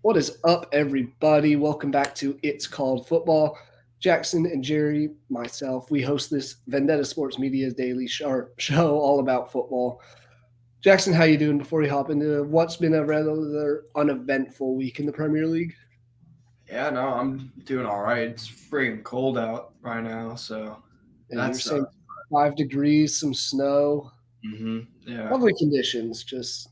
What is up, everybody? Welcome back to It's Called Football. Jackson and Jerry, myself, we host this Vendetta Sports Media's daily show all about football. Jackson, how you doing before we hop into what's been a rather uneventful week in the Premier League? Yeah, no, I'm doing all right. It's freaking cold out right now, so And you're that's saying 5 degrees, some snow, yeah. lovely conditions, just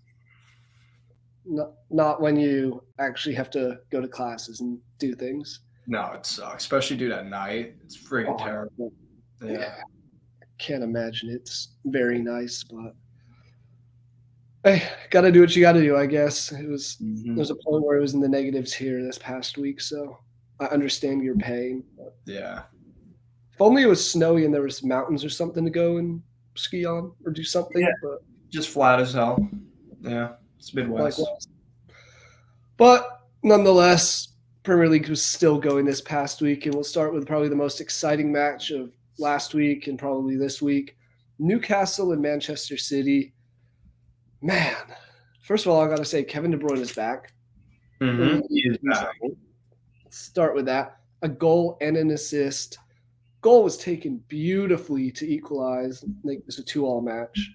not when you actually have to go to classes and do things. No, it sucks, especially dude at night. It's freaking Oh, terrible. yeah, Yeah. can't imagine. It's very nice, but hey, got to do what you got to do, I guess. There's a point where it was in the negatives here this past week, so I understand your pain. Yeah. If only it was snowy and there was mountains or something to go and ski on or do something, Yeah. but Just flat as hell. Yeah. It's Midwest. likewise. But nonetheless, Premier League was still going this past week, and we'll start with probably the most exciting match of last week and probably this week. Newcastle and Manchester City. Man, first of all, I got to say Kevin De Bruyne is back. He is back. Start with that. A goal and an assist. Goal was taken beautifully to equalize. Like this a 2-2 match.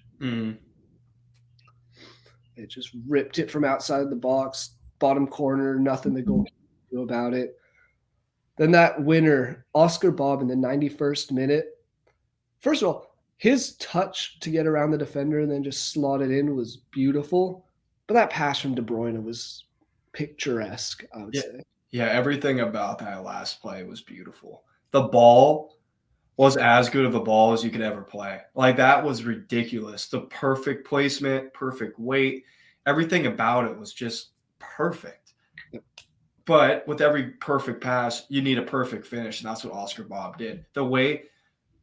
It just ripped it from outside of the box, bottom corner, nothing the goal can do about it. Then that winner, Oscar Bob in the 91st minute. First of all, his touch to get around the defender and then just slot it in was beautiful. But that pass from De Bruyne was picturesque, I would say. Yeah, everything about that last play was beautiful. The ball was as good of a ball as you could ever play. Like, that was ridiculous. The perfect placement, perfect weight, everything about it was just perfect. But with every perfect pass, you need a perfect finish, and that's what Oscar Bob did. The way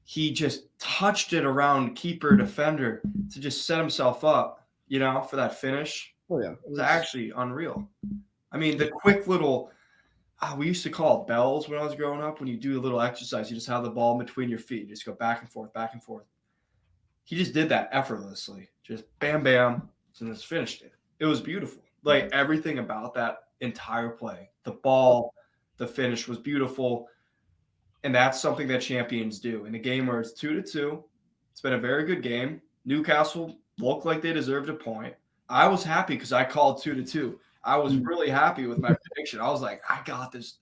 he just touched it around keeper defender to just set himself up, for that finish. Oh, yeah. It was actually unreal. I mean, the quick little we used to call it bells when I was growing up. When you do a little exercise, you just have the ball in between your feet. You just go back and forth, back and forth. He just did that effortlessly. Just bam, bam, and just finished it. It was beautiful. Like, everything about that entire play, the ball, the finish was beautiful. And that's something that champions do. In a game where it's 2-2, it's been a very good game. Newcastle looked like they deserved a point. I was happy because I called 2-2. I was really happy with my prediction. I was like, I got this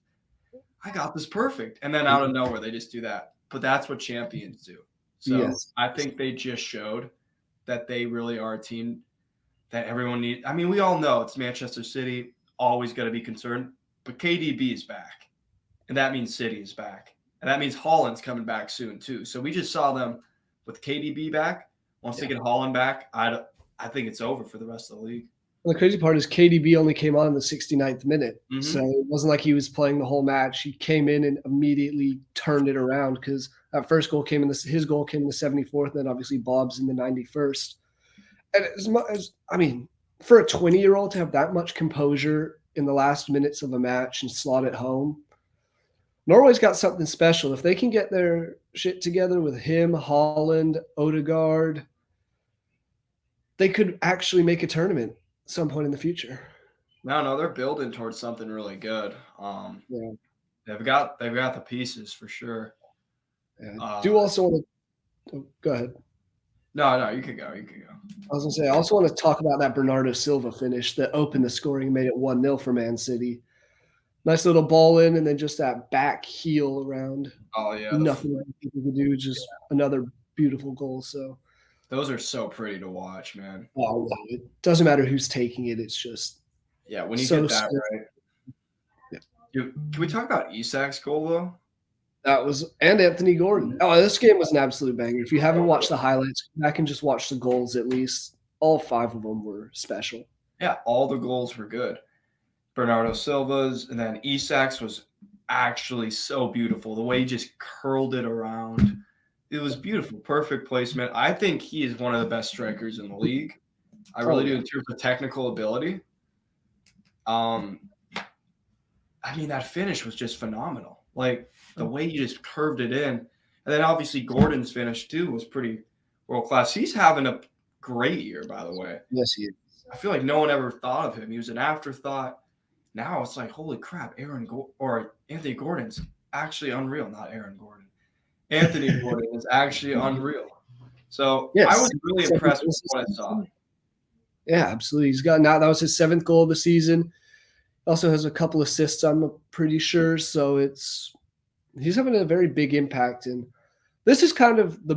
perfect. And then out of nowhere, they just do that. But that's what champions do. So yes. I think they just showed that they really are a team that everyone needs. I mean, we all know it's Manchester City, always got to be concerned. But KDB is back. And that means City is back. And that means Haaland's coming back soon, too. So we just saw them with KDB back. Once they get Haaland back, I think it's over for the rest of the league. Well, the crazy part is KDB only came on in the 69th minute. So it wasn't like he was playing the whole match. He came in and immediately turned it around because that first goal came in his goal came in the 74th, and then obviously Bob's in the 91st. And for a 20-year-old to have that much composure in the last minutes of a match and slot it home, Norway's got something special. If they can get their shit together with him, Haaland, Odegaard, they could actually make a tournament at some point in the future. No, they're building towards something really good. They've got the pieces for sure. Yeah. Do also want to go ahead. No, you can go. I was gonna say I also want to talk about that Bernardo Silva finish that opened the scoring and made it 1-0 for Man City. Nice little ball in, and then just that back heel around. Oh yeah, nothing people could do. Just another beautiful goal. So those are so pretty to watch, man. Oh, it doesn't matter who's taking it. It's just when you get that right. Yeah. Can we talk about Isak's goal though? That was and Anthony Gordon. Oh, this game was an absolute banger. If you haven't watched the highlights, come back and just watch the goals. At least all 5 of them were special. Yeah, all the goals were good. Bernardo Silva's, and then Isak's was actually so beautiful. The way he just curled it around. It was beautiful. Perfect placement. I think he is one of the best strikers in the league. I really do in terms of technical ability. That finish was just phenomenal. Like, the way he just curved it in. And then obviously Gordon's finish too was pretty world class. He's having a great year, by the way. Yes, he is. I feel like no one ever thought of him. He was an afterthought. now it's like, holy crap, or Anthony Gordon's actually unreal. Not Aaron Gordon. Anthony Gordon is actually unreal. So I Yes. was really impressed with what I saw. Yeah, absolutely. He's got now that was his 7th goal of the season. Also has a couple assists, I'm pretty sure. So he's having a very big impact. And this is kind of the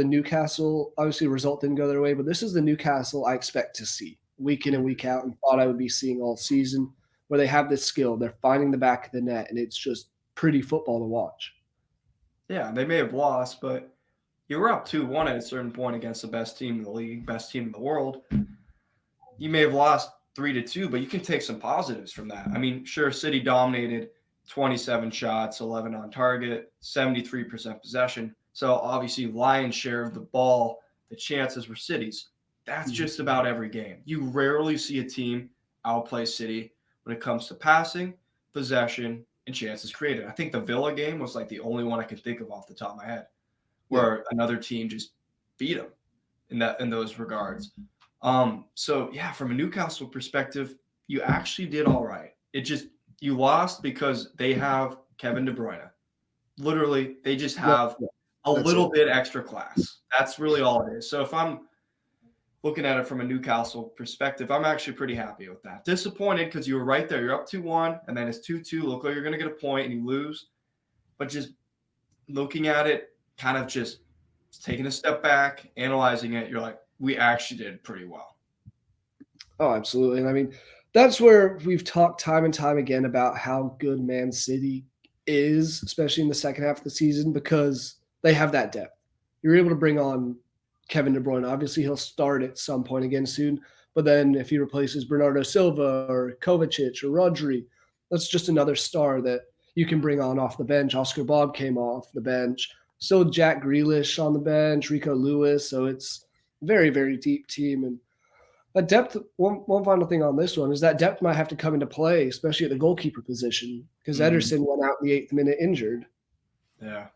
Newcastle. Obviously, the result didn't go their way, but this is the Newcastle I expect to see week in and week out, and thought I would be seeing all season, where they have this skill. They're finding the back of the net, and it's just pretty football to watch. Yeah, they may have lost, but you were up 2-1 at a certain point against the best team in the league, best team in the world. You may have lost 3-2, but you can take some positives from that. I mean, sure, City dominated 27 shots, 11 on target, 73% possession. So obviously, lion's share of the ball, the chances were City's. That's just about every game. You rarely see a team outplay City when it comes to passing, possession, and chances created. I think the Villa game was like the only one I could think of off the top of my head where another team just beat them in those regards. So yeah, from a Newcastle perspective, you actually did all right. You lost because they have Kevin De Bruyne. Literally, they just have a little bit extra class. That's really all it is. So if I'm looking at it from a Newcastle perspective, I'm actually pretty happy with that. Disappointed because you were right there. You're up 2-1, and then it's 2-2. Look like you're going to get a point, and you lose. But just looking at it, kind of just taking a step back, analyzing it, you're like, we actually did pretty well. Oh, absolutely. And I mean, that's where we've talked time and time again about how good Man City is, especially in the second half of the season, because they have that depth. You're able to bring on Kevin De Bruyne. Obviously, he'll start at some point again soon. But then if he replaces Bernardo Silva or Kovacic or Rodri, that's just another star that you can bring on off the bench. Oscar Bob came off the bench. Still Jack Grealish on the bench, Rico Lewis. So it's a very, very deep team. And that depth, one final thing on this one is that depth might have to come into play, especially at the goalkeeper position, because Ederson went out in the 8th minute injured. Yeah.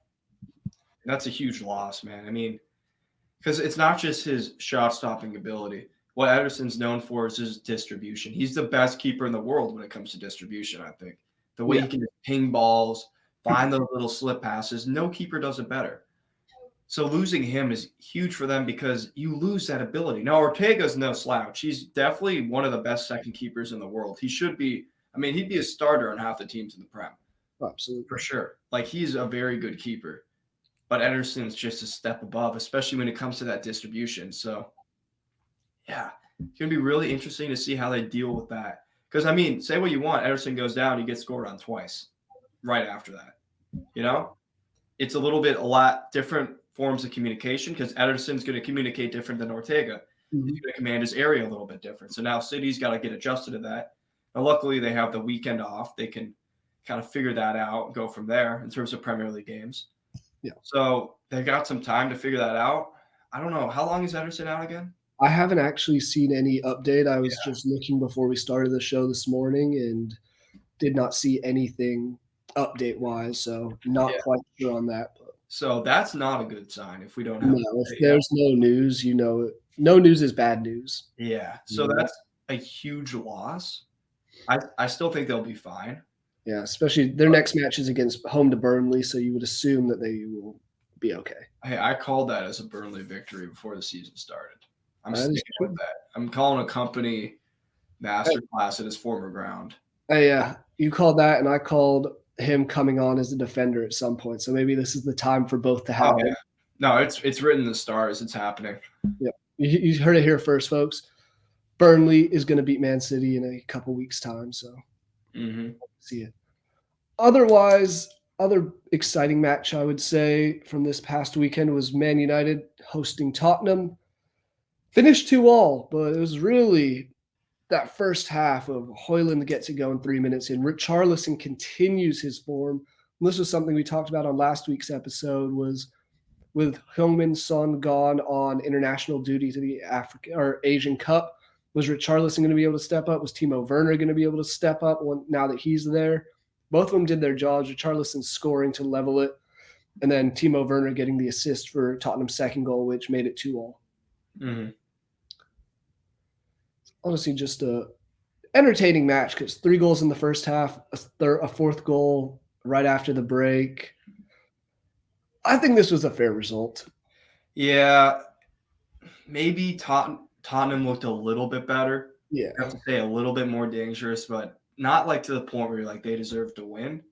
That's a huge loss, man. I mean, because it's not just his shot-stopping ability. What Ederson's known for is his distribution. He's the best keeper in the world when it comes to distribution, I think. The way he can ping balls, find those little slip passes, no keeper does it better. So losing him is huge for them because you lose that ability. Now, Ortega's no slouch. He's definitely one of the best second keepers in the world. He should be – I mean, he'd be a starter on half the teams in the Prem. Absolutely. For sure. Like, he's a very good keeper. But Ederson's just a step above, especially when it comes to that distribution. So, yeah, it's going to be really interesting to see how they deal with that. Because, I mean, say what you want. Ederson goes down, he gets scored on twice right after that. You know? It's a lot different forms of communication because Ederson's going to communicate different than Ortega. He's going to command his area a little bit different. So now City's got to get adjusted to that. And luckily, they have the weekend off. They can kind of figure that out and go from there in terms of Premier League games. Yeah. So they got some time to figure that out. I don't know. How long is Ederson out again? I haven't actually seen any update. I was just looking before we started the show this morning and did not see anything update-wise, so not quite sure on that. But so that's not a good sign if we don't have if there's no news, no news is bad news. Yeah. So that's a huge loss. I still think they'll be fine. Yeah, especially their next match is against home to Burnley, so you would assume that they will be okay. Hey, I called that as a Burnley victory before the season started. I'm sticking with that. I'm calling a company masterclass at his former ground. Yeah, you called that, and I called him coming on as a defender at some point. So maybe this is the time for both to happen. Yeah. No, it's written in the stars. It's happening. Yeah, you heard it here first, folks. Burnley is going to beat Man City in a couple weeks' time, so see it. Otherwise, other exciting match I would say from this past weekend was Man United hosting Tottenham. Finished 2-2, but it was really that first half of Haaland gets it going 3 minutes in. Richarlison continues his form. And this was something we talked about on last week's episode, was with Heung-min Son gone on international duty to the Asian Cup. Was Richarlison going to be able to step up? Was Timo Werner going to be able to step up now that he's there? Both of them did their jobs. Richarlison scoring to level it, and then Timo Werner getting the assist for Tottenham's second goal, which made it 2-2. Honestly, just a entertaining match because 3 goals in the first half, a fourth goal right after the break. I think this was a fair result. Yeah, maybe Tottenham looked a little bit better. Yeah. I have to say a little bit more dangerous, but not like to the point where like they deserve to win,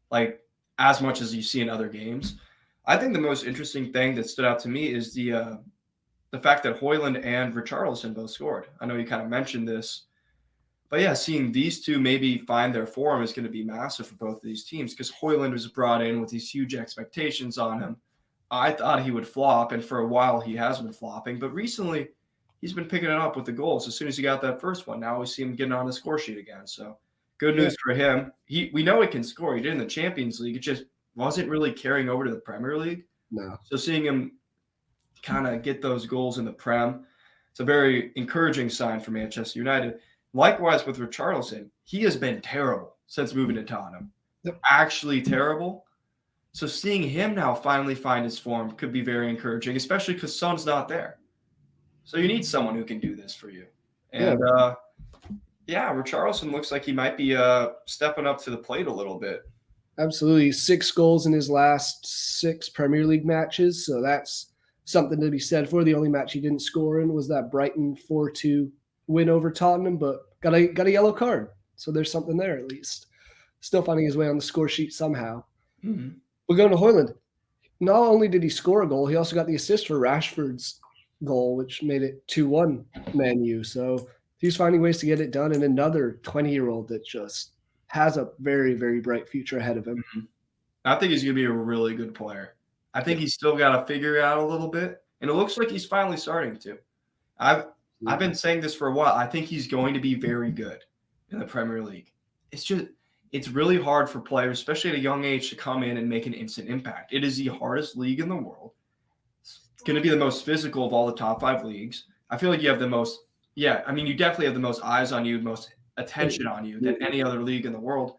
like as much as you see in other games. I think the most interesting thing that stood out to me is the fact that Højlund and Richarlison both scored. I know you kind of mentioned this, but yeah, seeing these two maybe find their form is going to be massive for both of these teams because Højlund was brought in with these huge expectations on him. I thought he would flop, and for a while he has been flopping, but recently he's been picking it up with the goals. As soon as he got that first one, now we see him getting on the score sheet again. So good news for him. We know he can score. He did in the Champions League. It just wasn't really carrying over to the Premier League. No. So seeing him kind of get those goals in the Prem, it's a very encouraging sign for Manchester United. Likewise with Richarlison, he has been terrible since moving to Tottenham. Yep. Actually terrible. So seeing him now finally find his form could be very encouraging, especially because Son's not there. So you need someone who can do this for you. And Richarlison looks like he might be stepping up to the plate a little bit. Absolutely. 6 goals in his last 6 Premier League matches. So that's something to be said for. The only match he didn't score in was that Brighton 4-2 win over Tottenham, but got a yellow card. So there's something there at least. Still finding his way on the score sheet somehow. Mm-hmm. We're going to Højlund. Not only did he score a goal, he also got the assist for Rashford's goal, which made it 2-1 Man U. So he's finding ways to get it done. And another 20-year-old that just has a very, very bright future ahead of him. Mm-hmm. I think he's going to be a really good player. I think he's still got to figure it out a little bit. And it looks like he's finally starting to. I've been saying this for a while. I think he's going to be very good in the Premier League. It's really hard for players, especially at a young age, to come in and make an instant impact. It is the hardest league in the world. It's going to be the most physical of all the top 5 leagues. I feel like you have the most – you definitely have the most eyes on you, most attention on you than any other league in the world.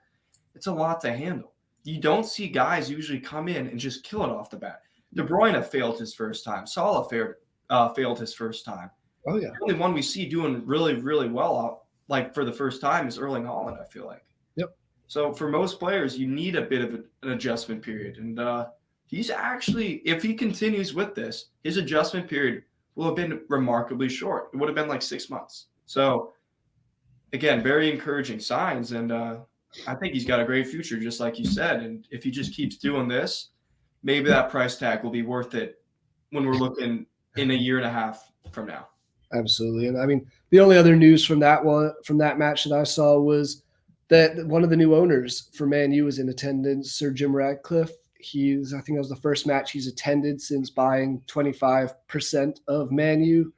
It's a lot to handle. You don't see guys usually come in and just kill it off the bat. De Bruyne failed his first time. Salah failed his first time. Oh, yeah. The only one we see doing really, really well like for the first time is Erling Haaland, I feel like. Yep. So for most players, you need a bit of an adjustment period. And he's actually, if he continues with this, his adjustment period will have been remarkably short. It would have been like 6 months. So, again, very encouraging signs. And I think he's got a great future, just like you said. And if he just keeps doing this, maybe that price tag will be worth it when we're looking in a year and a half from now. Absolutely. And I mean, the only other news from that match that I saw was that one of the new owners for Man U was in attendance, Sir Jim Ratcliffe. I think that was the first match he's attended since buying 25% of Man U.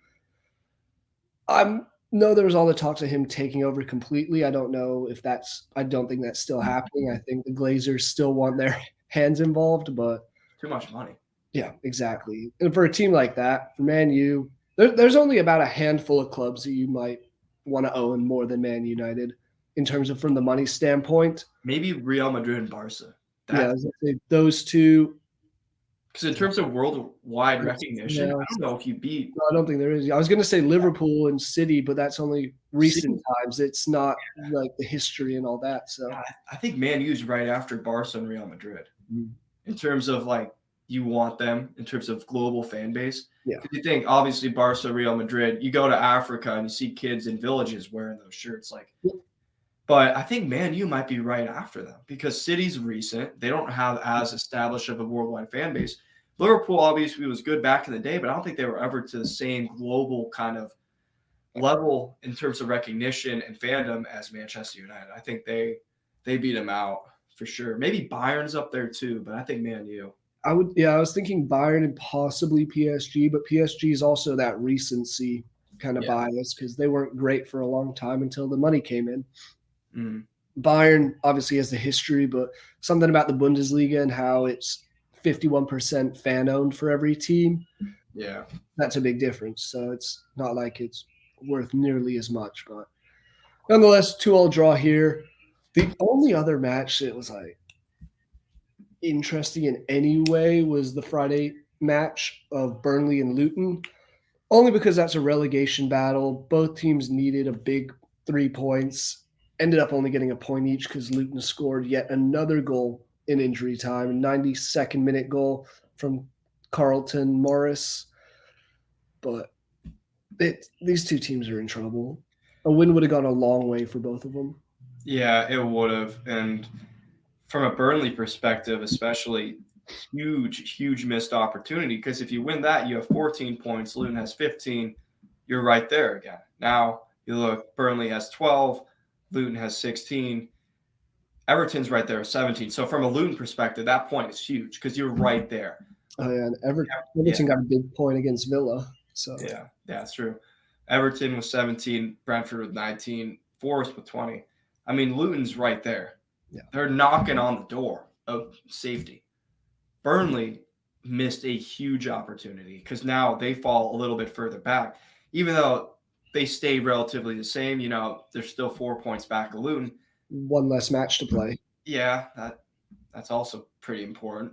I know there was all the talks of him taking over completely. I don't think that's still happening. I think the Glazers still want their hands involved, but too much money. Yeah, exactly. And for a team like that, for Man U, there's only about a handful of clubs that you might want to own more than Man United in terms of from the money standpoint. Maybe Real Madrid and Barca. Those two. Because in terms of worldwide recognition, I don't know if you beat. No, I don't think there is. I was going to say Liverpool and City, but that's only recent times. It's not like the history and all that. So I think Man U's right after Barca and Real Madrid in terms of like you want them in terms of global fan base. Yeah. Because you think obviously Barca, Real Madrid. You go to Africa and you see kids in villages wearing those shirts, like. Yeah. But I think Man U might be right after them because City's recent. They don't have as established of a worldwide fan base. Liverpool obviously was good back in the day, but I don't think they were ever to the same global kind of level in terms of recognition and fandom as Manchester United. I think they beat them out for sure. Maybe Bayern's up there too, but I think Man U. I was thinking Bayern and possibly PSG, but PSG is also that recency kind of bias because they weren't great for a long time until the money came in. Mm. Bayern obviously has the history, but something about the Bundesliga and how it's 51% fan owned for every team. Yeah. That's a big difference. So it's not like it's worth nearly as much, but nonetheless, 2-2 draw here. The only other match that was like interesting in any way was the Friday match of Burnley and Luton, only because that's a relegation battle. Both teams needed a big 3 points. Ended up only getting a point each because Luton scored yet another goal in injury time, a 92nd minute goal from Carlton Morris. But these two teams are in trouble. A win would have gone a long way for both of them. Yeah, it would have. And from a Burnley perspective, especially, huge missed opportunity. Because if you win that, you have 14 points. Luton has 15. You're right there again. Now you look, Burnley has 12. Luton has 16. Everton's right there, 17. So from a Luton perspective, that point is huge because you're right there. Oh yeah, and Everton got a big point against Villa. So yeah, that's true. Everton with 17, Brentford with 19, Forest with 20. I mean, Luton's right there. Yeah. They're knocking on the door of safety. Burnley missed a huge opportunity because now they fall a little bit further back. Even though they stay relatively the same, they're still 4 points back of Luton. One less match to play. Yeah, that's also pretty important.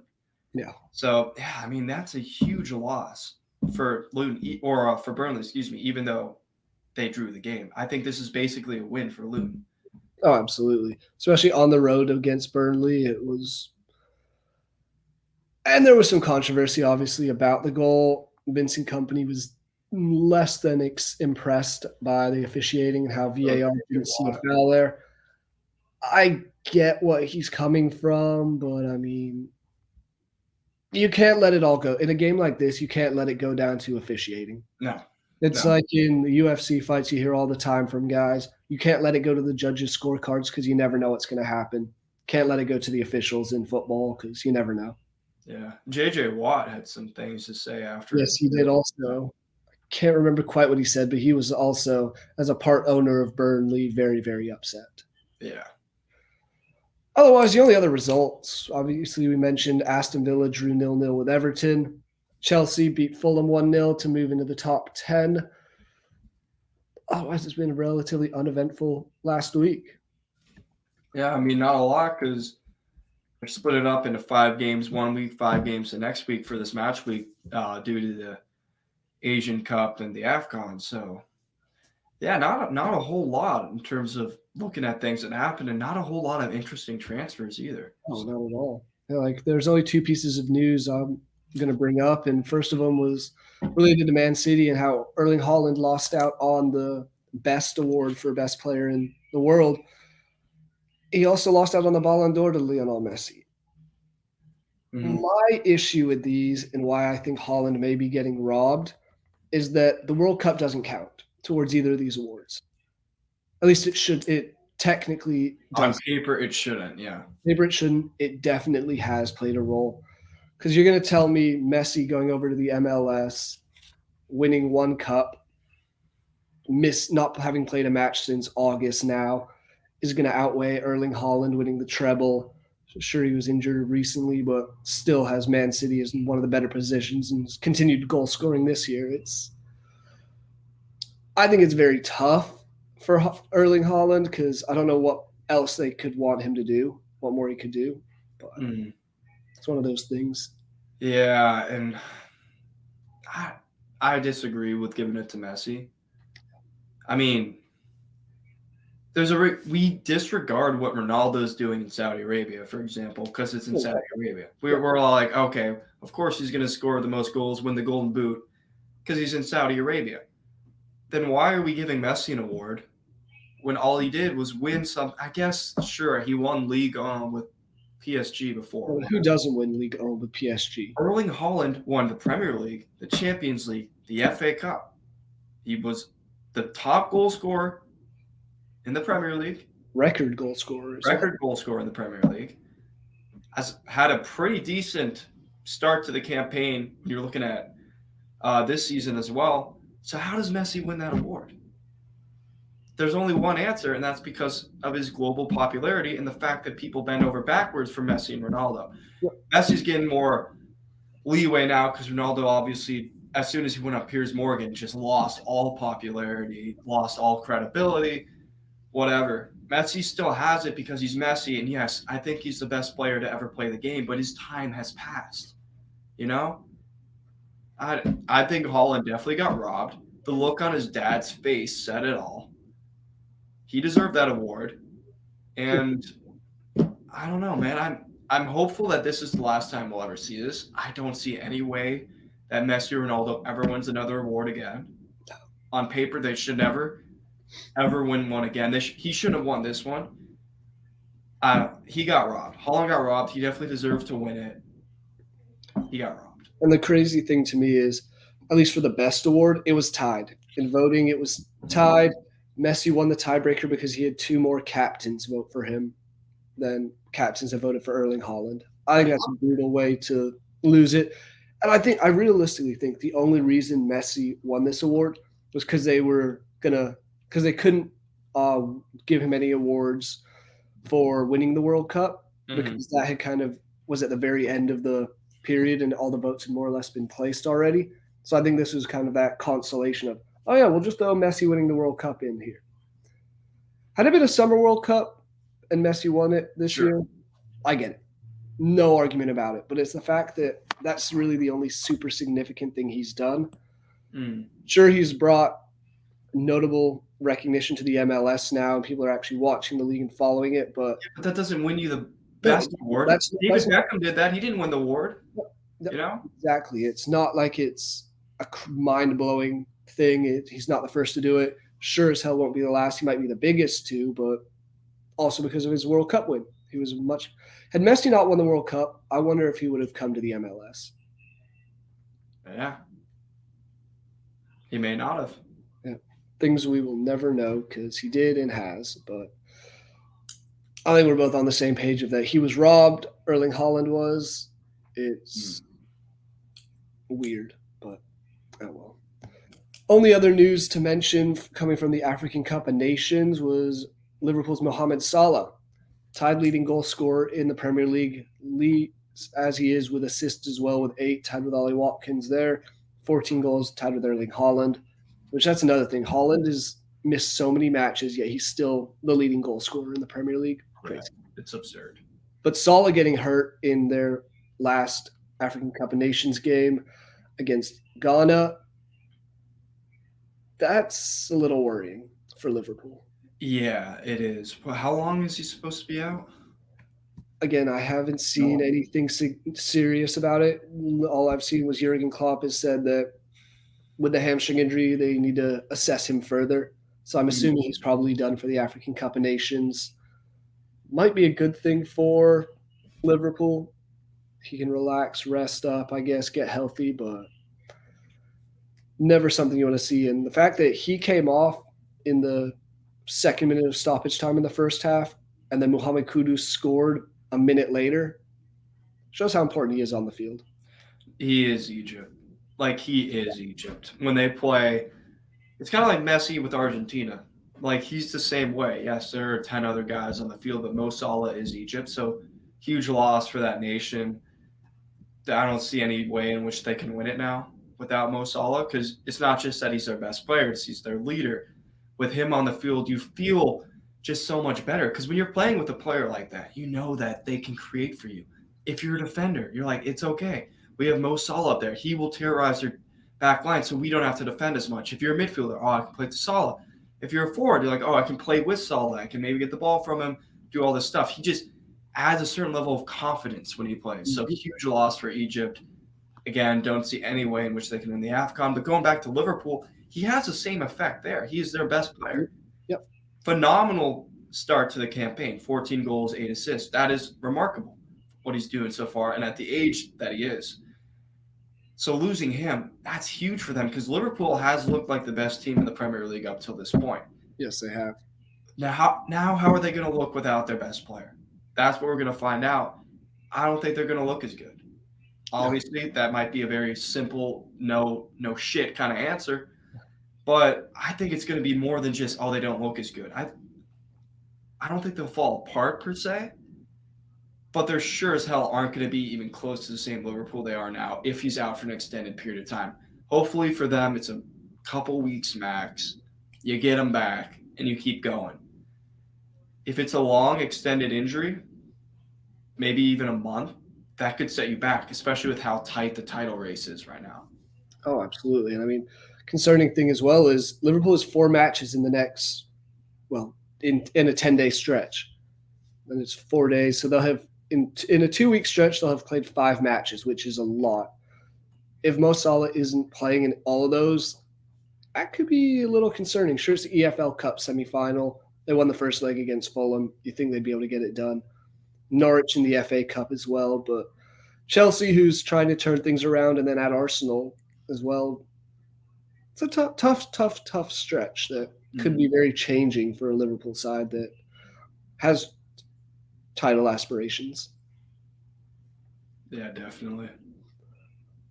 Yeah. So, yeah, I mean, that's a huge loss for Luton, or for Burnley, excuse me, even though they drew the game. I think this is basically a win for Luton. Oh, absolutely. Especially on the road against Burnley. It was – and there was some controversy, obviously, about the goal. Vincent Kompany was less than impressed by the officiating and how VAR didn't see a foul there. I get what he's coming from, but, I mean, you can't let it all go. In a game like this, you can't let it go down to officiating. No. It's like in the UFC fights you hear all the time from guys. You can't let it go to the judges' scorecards because you never know what's going to happen. Can't let it go to the officials in football because you never know. Yeah. J.J. Watt had some things to say after. Yes, he did also. I can't remember quite what he said, but he was also, as a part owner of Burnley, very, very upset. Yeah. Otherwise, the only other results, obviously we mentioned Aston Villa drew 0-0 with Everton. Chelsea beat Fulham 1-0 to move into the top 10. Otherwise, it's been a relatively uneventful last week. Yeah, I mean, not a lot because they're split it up into 5 games 1 week, 5 games the next week for this match week due to the Asian Cup and the AFCON. So, yeah, not a whole lot in terms of looking at things that happened, and not a whole lot of interesting transfers either. Oh, not at all. Yeah, there's only 2 pieces of news I'm going to bring up, and first of them was related to Man City and how Erling Haaland lost out on the best award for best player in the world. He also lost out on the Ballon d'Or to Lionel Messi. Mm-hmm. My issue with these and why I think Haaland may be getting robbed is that the World Cup doesn't count towards either of these awards. At least it should. It technically does. On paper, it shouldn't, yeah. Paper, it shouldn't. It definitely has played a role. Because you're going to tell me Messi going over to the MLS, winning 1 cup, not having played a match since August now, is going to outweigh Erling Haaland winning the treble. Sure, he was injured recently, but still has Man City as one of the better positions and has continued goal scoring this year. I think it's very tough for Erling Haaland because I don't know what else they could want him to do, what more he could do. But it's one of those things. Yeah, and I disagree with giving it to Messi. I mean, we disregard what Ronaldo's doing in Saudi Arabia, for example, because it's in Saudi Arabia. We're all like, okay, of course he's going to score the most goals, win the Golden Boot, because he's in Saudi Arabia. Then why are we giving Messi an award when all he did was win some? I guess, sure, he won League with PSG before. Well, who doesn't win League with PSG? Erling Haaland won the Premier League, the Champions League, the FA Cup. He was the top goal scorer in the Premier League. Record goal scorer. Goal scorer in the Premier League. Has had a pretty decent start to the campaign when you're looking at this season as well. So how does Messi win that award? There's only one answer, and that's because of his global popularity and the fact that people bend over backwards for Messi and Ronaldo. Yep. Messi's getting more leeway now because Ronaldo, obviously, as soon as he went up Piers Morgan, just lost all popularity, lost all credibility, whatever. Messi still has it because he's Messi, and yes, I think he's the best player to ever play the game, but his time has passed, I think Haaland definitely got robbed. The look on his dad's face said it all. He deserved that award. And I don't know, man. I'm hopeful that this is the last time we'll ever see this. I don't see any way that Messi or Ronaldo ever wins another award again. On paper, they should never, ever win one again. He shouldn't have won this one. He got robbed. Haaland got robbed. He definitely deserved to win it. He got robbed. And the crazy thing to me is, at least for the best award, it was tied. In voting, it was tied. Messi won the tiebreaker because he had 2 more captains vote for him than captains that voted for Erling Haaland. I think that's a brutal way to lose it. And I realistically think the only reason Messi won this award was because they couldn't give him any awards for winning the World Cup, because that had kind of was at the very end of the period and all the votes had more or less been placed already. So I think this was kind of that consolation of, oh yeah, we'll just throw Messi winning the World Cup in here. Had it been a Summer World Cup and Messi won it this year, I get it. No argument about it. But it's the fact that that's really the only super significant thing he's done. Sure, he's brought notable recognition to the MLS now, and people are actually watching the league and following it. But that doesn't win you the best award. David Beckham did that. He didn't win the award. Exactly. It's not like it's a mind-blowing thing. He's not the first to do it. Sure as hell won't be the last. He might be the biggest too, but also because of his World Cup win. He was had Messi not won the World Cup, I wonder if he would have come to the MLS. Yeah. He may not have. Yeah. Things we will never know because he did and has, but I think we're both on the same page of that. He was robbed. Erling Haaland was. It's weird, but oh well. Only other news to mention coming from the African Cup of Nations was Liverpool's Mohamed Salad, tied leading goal scorer in the Premier League, as he is with assists as well with 8, tied with Ollie Watkins there. 14 goals, tied with Erling Haaland, which that's another thing. Haaland has missed so many matches, yet he's still the leading goal scorer in the Premier League. Crazy. It's absurd. But Salah getting hurt in their last African Cup of Nations game against Ghana, that's a little worrying for Liverpool. Yeah, it is. Well, how long is he supposed to be out? Again, I haven't seen anything serious about it. All I've seen was Jurgen Klopp has said that with the hamstring injury, they need to assess him further. So I'm assuming he's probably done for the African Cup of Nations. Might be a good thing for Liverpool. He can relax, rest up, I guess, get healthy, but never something you want to see. And the fact that he came off in the 2nd minute of stoppage time in the first half, and then Mohamed Kudus scored a minute later, shows how important he is on the field. He is Egypt. He is Egypt. When they play, it's kind of like Messi with Argentina. He's the same way. Yes, there are 10 other guys on the field, but Mo Salah is Egypt. So huge loss for that nation. I don't see any way in which they can win it now without Mo Salah, because it's not just that he's their best player, it's he's their leader. With him on the field, you feel just so much better, because when you're playing with a player like that, you know that they can create for you. If you're a defender, you're like, it's okay. We have Mo Salah up there. He will terrorize your back line, so we don't have to defend as much. If you're a midfielder, I can play to Salah. If you're a forward, you're like, I can play with Salah. I can maybe get the ball from him, do all this stuff. He just adds a certain level of confidence when he plays. So huge loss for Egypt. Again, don't see any way in which they can win the AFCON. But going back to Liverpool, he has the same effect there. He is their best player. Yep. Phenomenal start to the campaign. 14 goals, 8 assists. That is remarkable, what he's doing so far, and at the age that he is. So losing him, that's huge for them, because Liverpool has looked like the best team in the Premier League up till this point. Yes, they have. Now how are they going to look without their best player? That's what we're going to find out. I don't think they're going to look as good. Obviously, that might be a very simple, no shit kind of answer. But I think it's going to be more than just, they don't look as good. I don't think they'll fall apart per se, but they're sure as hell aren't going to be even close to the same Liverpool they are now if he's out for an extended period of time. Hopefully for them, it's a couple weeks max. You get him back, and you keep going. If it's a long, extended injury, maybe even a month, that could set you back, especially with how tight the title race is right now. Oh, absolutely. And concerning thing as well is Liverpool has 4 matches in the next, in a 10-day stretch. And it's 4 days, so they'll have in a 2-week stretch they'll have played 5 matches, which is a lot. If Mo Salah isn't playing in all of those, that could be a little concerning. Sure, it's the EFL Cup semifinal. They won the first leg against Fulham. You think they'd be able to get it done. Norwich in the FA Cup as well, but Chelsea, who's trying to turn things around, and then at Arsenal as well. It's a tough stretch that could be very changing for a Liverpool side that has title aspirations. Yeah, definitely.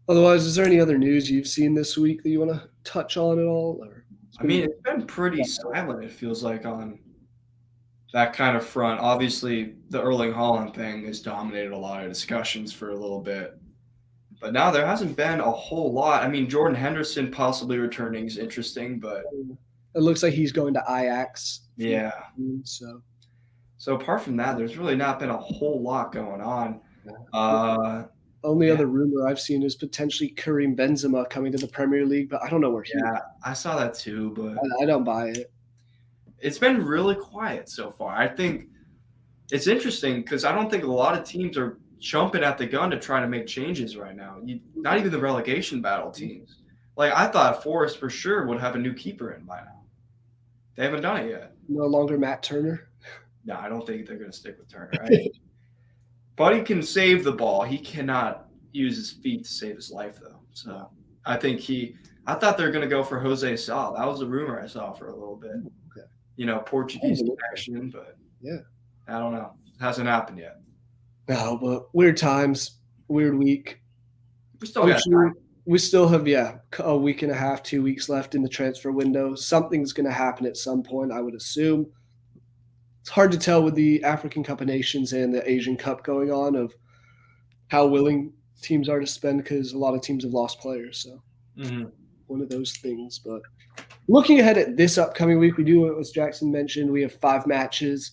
Otherwise, is there any other news you've seen this week that you want to touch on at all? Or it's been pretty silent, it feels like, on that kind of front. Obviously, the Erling Haaland thing has dominated a lot of discussions for a little bit. But now there hasn't been a whole lot. I mean, Jordan Henderson possibly returning is interesting, but it looks like he's going to Ajax. Yeah. So apart from that, there's really not been a whole lot going on. Only other rumor I've seen is potentially Karim Benzema coming to the Premier League, but I don't know where he is. Yeah, I saw that too, but I don't buy it. It's been really quiet so far. I think it's interesting because I don't think a lot of teams are jumping at the gun to try to make changes right now. Not even the relegation battle teams. Like, I thought Forest for sure would have a new keeper in by now. They haven't done it yet. No longer Matt Turner? No, I don't think they're going to stick with Turner. Right? But he can save the ball. He cannot use his feet to save his life, though. So I thought they were going to go for Jose Sal. That was a rumor I saw for a little bit. Okay. Portuguese connection, but yeah, I don't know. It hasn't happened yet. No, but weird times, weird week. We still got time. We still have, a week and a half, 2 weeks left in the transfer window. Something's going to happen at some point, I would assume. It's hard to tell with the African Cup of Nations and the Asian Cup going on of how willing teams are to spend because a lot of teams have lost players. So one of those things. But looking ahead at this upcoming week, we do, as Jackson mentioned, we have 5 matches.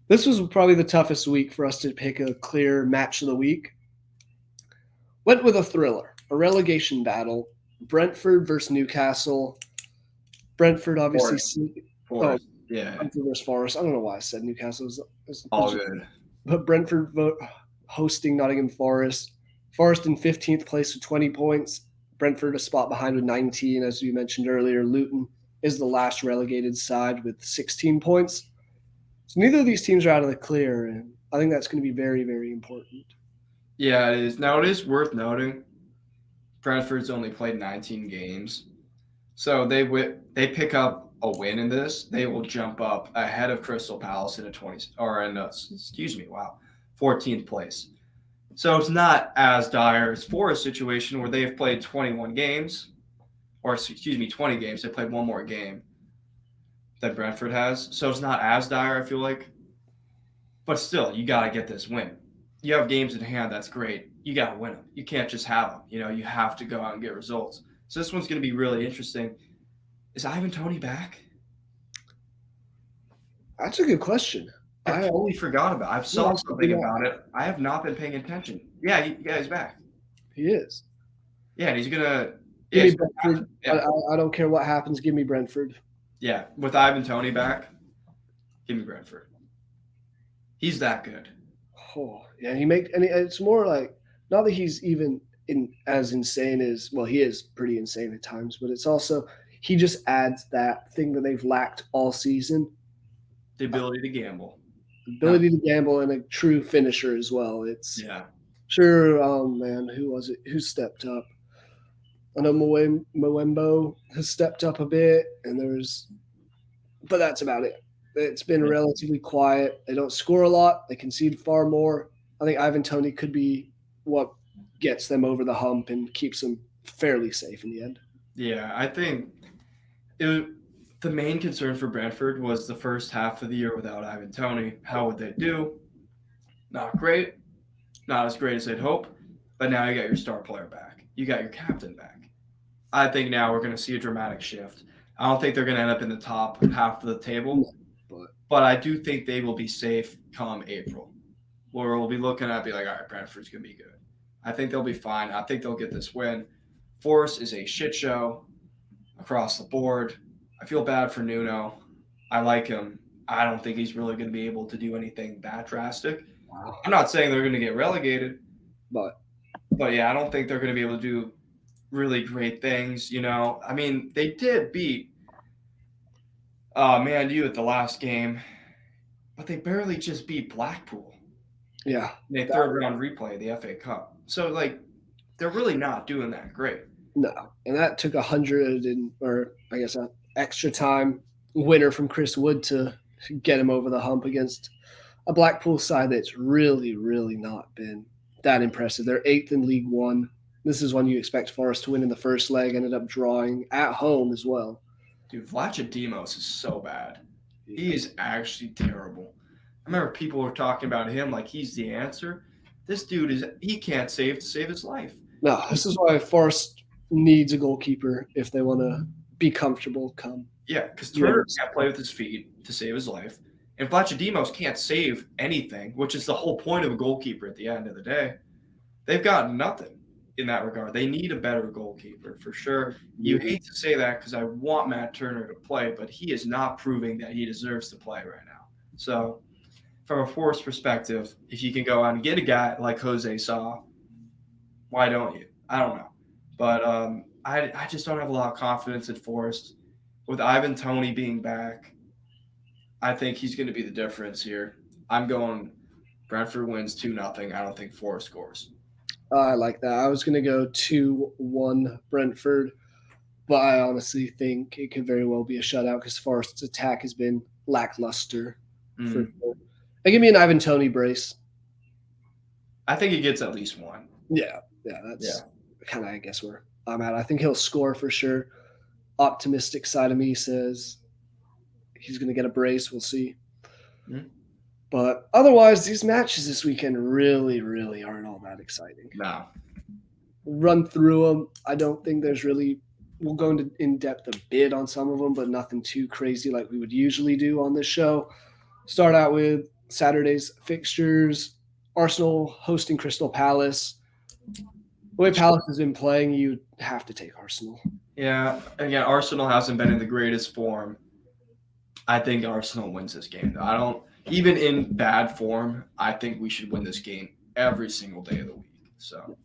This was probably the toughest week for us to pick a clear match of the week. Went with a thriller, a relegation battle. Brentford versus Newcastle. Brentford, obviously. Forest. Yeah. Brentford versus Forest. I don't know why I said Newcastle. All good. But Brentford hosting Nottingham Forest. Forest in 15th place with 20 points. Brentford a spot behind with 19. As we mentioned earlier, Luton is the last relegated side with 16 points. So neither of these teams are out of the clear, and I think that's going to be very, very important. Yeah, it is. Now, it is worth noting Brentford's only played 19 games. So they pick up a win in this, they will jump up ahead of Crystal Palace in 14th place. So it's not as dire as Forest situation where they've played 20 games. They played one more game than Brentford has. So it's not as dire, I feel like. But still, you got to get this win. You have games in hand, that's great. You got to win them. You can't just have them. You have to go out and get results. So this one's going to be really interesting. Is Ivan Toney back? That's a good question. I totally forgot about it. I've saw something about it. I have not been paying attention. Yeah, he's back. He is. Yeah, and he's going to – Brentford. Yeah. I don't care what happens. Give me Brentford. Yeah, with Ivan Toney back, give me Brentford. He's that good. Oh, yeah, and it's more like not that he's even as insane as – well, he is pretty insane at times, but it's also – he just adds that thing that they've lacked all season. The ability to gamble. To gamble and a true finisher as well. Sure, man, who was it? Who stepped up? I know Moembo has stepped up a bit, but that's about it. It's been relatively quiet. They don't score a lot. They concede far more. I think Ivan Toney could be what gets them over the hump and keeps them fairly safe in the end. Yeah, I think the main concern for Brentford was the first half of the year without Ivan Toney. How would they do? Not great. Not as great as they'd hope. But now you got your star player back. You got your captain back. I think now we're going to see a dramatic shift. I don't think they're going to end up in the top half of the table. But I do think they will be safe come April. Where we'll be looking at be like, all right, Brentford's going to be good. I think they'll be fine. I think they'll get this win. Forest is a shit show across the board. I feel bad for Nuno. I like him. I don't think he's really going to be able to do anything that drastic. Wow. I'm not saying they're going to get relegated, But yeah, I don't think they're going to be able to do really great things. I mean, they did beat Man U at the last game, but they barely just beat Blackpool. yeah, In a third round replay of the FA Cup. So they're really not doing that great. no, and that took 100 or I guess an extra time winner from Chris Wood to get him over the hump against a Blackpool side that's really, really not been that impressive. They're 8th in League One. This is one you expect Forest to win in the first leg. Ended up drawing at home as well. Dude, Vlachodimos is so bad. He is actually terrible. I remember people were talking about him like he's the answer. This dude he can't save to save his life. No, this is why Forest needs a goalkeeper if they want to be comfortable come. Yeah, because Turner can't play with his feet to save his life. And Vlachodimos can't save anything, which is the whole point of a goalkeeper at the end of the day. They've got nothing in that regard. They need a better goalkeeper for sure. You hate to say that because I want Matt Turner to play, but he is not proving that he deserves to play right now. So from a Forest perspective, if you can go out and get a guy like Jose Sa, why don't you? I don't know. But I just don't have a lot of confidence in Forest. With Ivan Toney being back, I think he's going to be the difference here. I'm going Brentford wins 2-0. I don't think Forest scores. I like that. I was going to go 2-1 Brentford, but I honestly think it could very well be a shutout because Forest's attack has been lackluster. For sure. Give me an Ivan Toney brace. I think he gets at least one. Yeah, that's kind of, I guess, where I'm at. I think he'll score for sure. Optimistic side of me says he's going to get a brace. We'll see. Mm-hmm. But otherwise, these matches this weekend really, really aren't all that exciting. No. Run through them. I don't think there's really – we'll go into in-depth a bit on some of them, but nothing too crazy like we would usually do on this show. Start out with Saturday's fixtures. Arsenal hosting Crystal Palace. The way Palace has been playing, you have to take Arsenal. Yeah. Again, Arsenal hasn't been in the greatest form. I think Arsenal wins this game. I don't – even in bad form, I think we should win this game every single day of the week. So,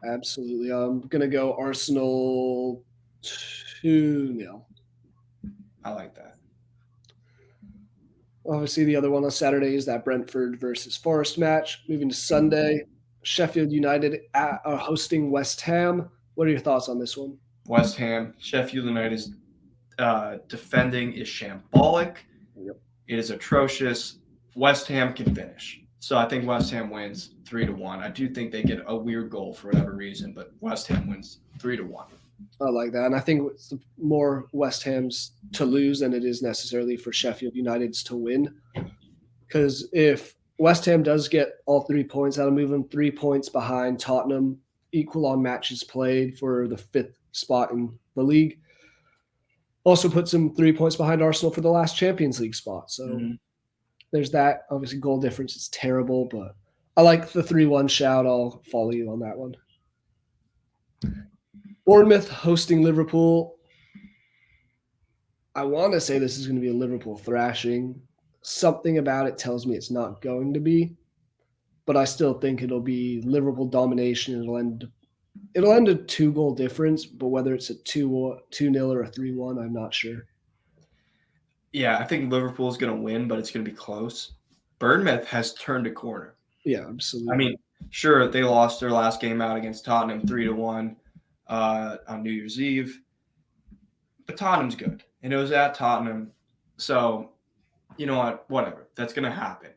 absolutely. I'm going to go Arsenal 2-0. I like that. Obviously, the other one on Saturday is that Brentford versus Forest match. Moving to Sunday, Sheffield United are hosting West Ham. What are your thoughts on this one? West Ham, Sheffield United's defending is shambolic. Yep. It is atrocious. West Ham can finish. So I think West Ham wins 3-1. I do think they get a weird goal for whatever reason, but West Ham wins 3-1. I like that. And I think it's more West Ham's to lose than it is necessarily for Sheffield United's to win. Because if West Ham does get all 3 points, that'll move them 3 points behind Tottenham, equal on matches played for the 5th spot in the league. Also puts them 3 points behind Arsenal for the last Champions League spot. So there's that. Obviously, goal difference is terrible, but I like the 3-1 shout. I'll follow you on that one. Bournemouth hosting Liverpool. I want to say this is going to be a Liverpool thrashing. Something about it tells me it's not going to be, but I still think it'll be Liverpool domination. It'll end a 2-goal difference, but whether it's a 2-0 or a 3-1, I'm not sure. Yeah, I think Liverpool's going to win, but it's going to be close. Bournemouth has turned a corner. Yeah, absolutely. I mean, sure, they lost their last game out against Tottenham 3-1 on New Year's Eve, but Tottenham's good, and it was at Tottenham. So, you know what? Whatever. That's going to happen.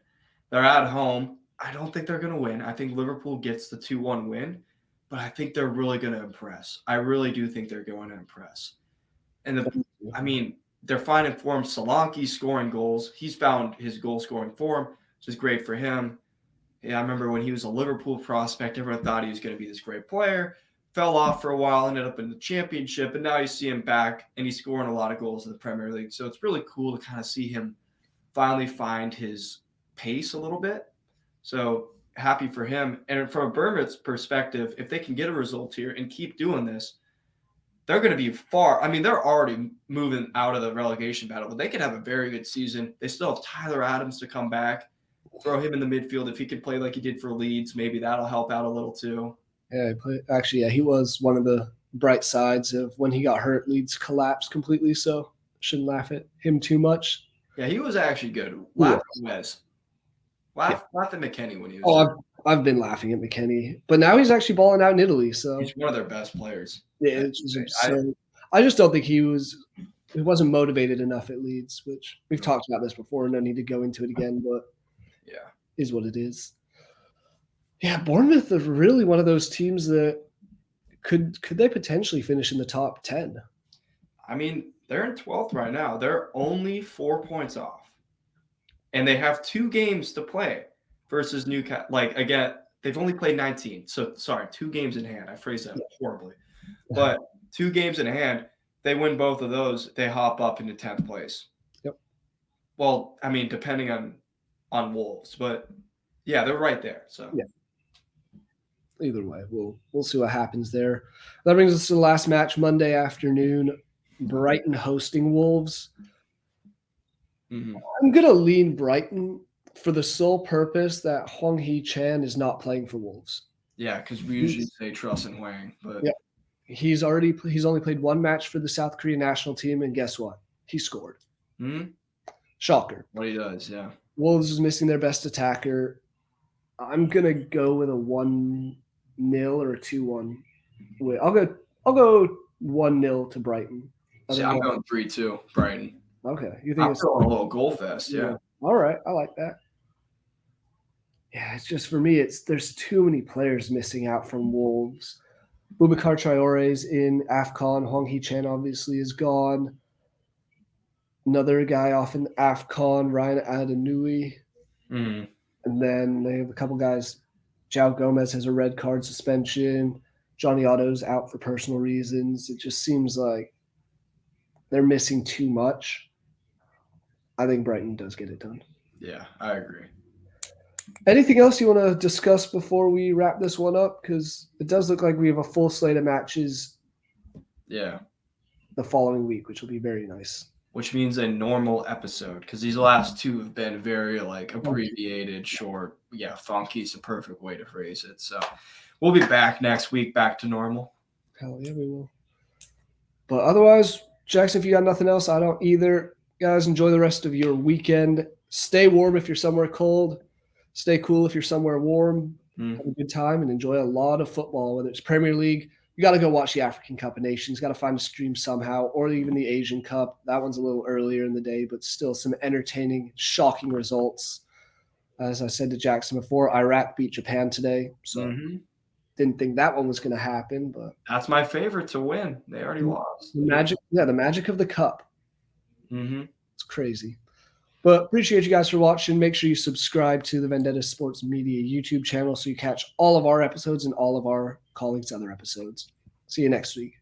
They're at home. I don't think they're going to win. I think Liverpool gets the 2-1 win, but I think they're really going to impress. I really do think they're going to impress. And they're finding form. Solanke's scoring goals. He's found his goal-scoring form, which is great for him. Yeah, I remember when he was a Liverpool prospect, everyone thought he was going to be this great player. Fell off for a while, ended up in the championship, and now you see him back, and he's scoring a lot of goals in the Premier League. So it's really cool to kind of see him finally find his pace a little bit. So happy for him. And from a Bournemouth's perspective, if they can get a result here and keep doing this, they're going to be far. I mean, they're already moving out of the relegation battle, but they could have a very good season. They still have Tyler Adams to come back. Throw him in the midfield. If he could play like he did for Leeds, maybe that'll help out a little too. Yeah, he was one of the bright sides of when he got hurt. Leeds collapsed completely, so shouldn't laugh at him too much. Yeah, he was actually good. Laugh at McKennie when he was. Oh, I've been laughing at McKennie, but now he's actually balling out in Italy. So he's one of their best players. Yeah, it's just absurd. I just don't think he wasn't motivated enough at Leeds, which we've talked about this before. No need to go into it again, but yeah, is what it is. Yeah, Bournemouth are really one of those teams that could they potentially finish in the top 10? I mean, they're in 12th right now. They're only 4 points off. And they have 2 games to play versus Newcastle. Like, again, they've only played 19. So, sorry, 2 games in hand. I phrased that horribly. But 2 games in hand, they win both of those, they hop up into 10th place. Yep. Well, I mean, depending on Wolves. But, yeah, they're right there. So, yeah. Either way, we'll see what happens there. That brings us to the last match Monday afternoon. Brighton hosting Wolves. Mm-hmm. I'm gonna lean Brighton for the sole purpose that Hwang Hee-chan is not playing for Wolves. Yeah, because we usually say trust in Hwang, but yeah, he's only played 1 match for the South Korean national team, and guess what? He scored. Mm-hmm. Shocker. What he does, yeah. Wolves is missing their best attacker. I'm gonna go with a 1-0 or a 2-1. I'll go 1-0 to Brighton. See, I'm going 3-2 Brighton. Okay, you think I'm throwing a little goal fest? Yeah. All right, I like that. Yeah, it's just for me. There's too many players missing out from Wolves. Boubacar Traore's in AFCON. Hwang Hee-chan obviously is gone. Another guy off in AFCON, Ryan Adenui. Mm-hmm. And then they have a couple guys. João Gomez has a red card suspension. Johnny Otto's out for personal reasons. It just seems like they're missing too much. I think Brighton does get it done. Yeah, I agree. Anything else you want to discuss before we wrap this one up? Because it does look like we have a full slate of matches. Yeah. The following week, which will be very nice. Which means a normal episode, because these last 2 have been very abbreviated, short. Yeah, funky is the perfect way to phrase it. So we'll be back next week, back to normal. Hell yeah, we will. But otherwise, Jackson, if you got nothing else, I don't either. Guys, enjoy the rest of your weekend. Stay warm if you're somewhere cold. Stay cool if you're somewhere warm. Have a good time and enjoy a lot of football, whether it's Premier League. You got to go watch the African Cup of Nations. Got to find a stream somehow, or even the Asian Cup. That one's a little earlier in the day, but still some entertaining, shocking results. As I said to Jackson before, Iraq beat Japan today, so didn't think that one was going to happen. But that's my favorite to win. They already lost. The magic of the cup. Mm-hmm. It's crazy. But appreciate you guys for watching. Make sure you subscribe to the Vendetta Sports Media YouTube channel so you catch all of our episodes and all of our colleagues' other episodes. See you next week.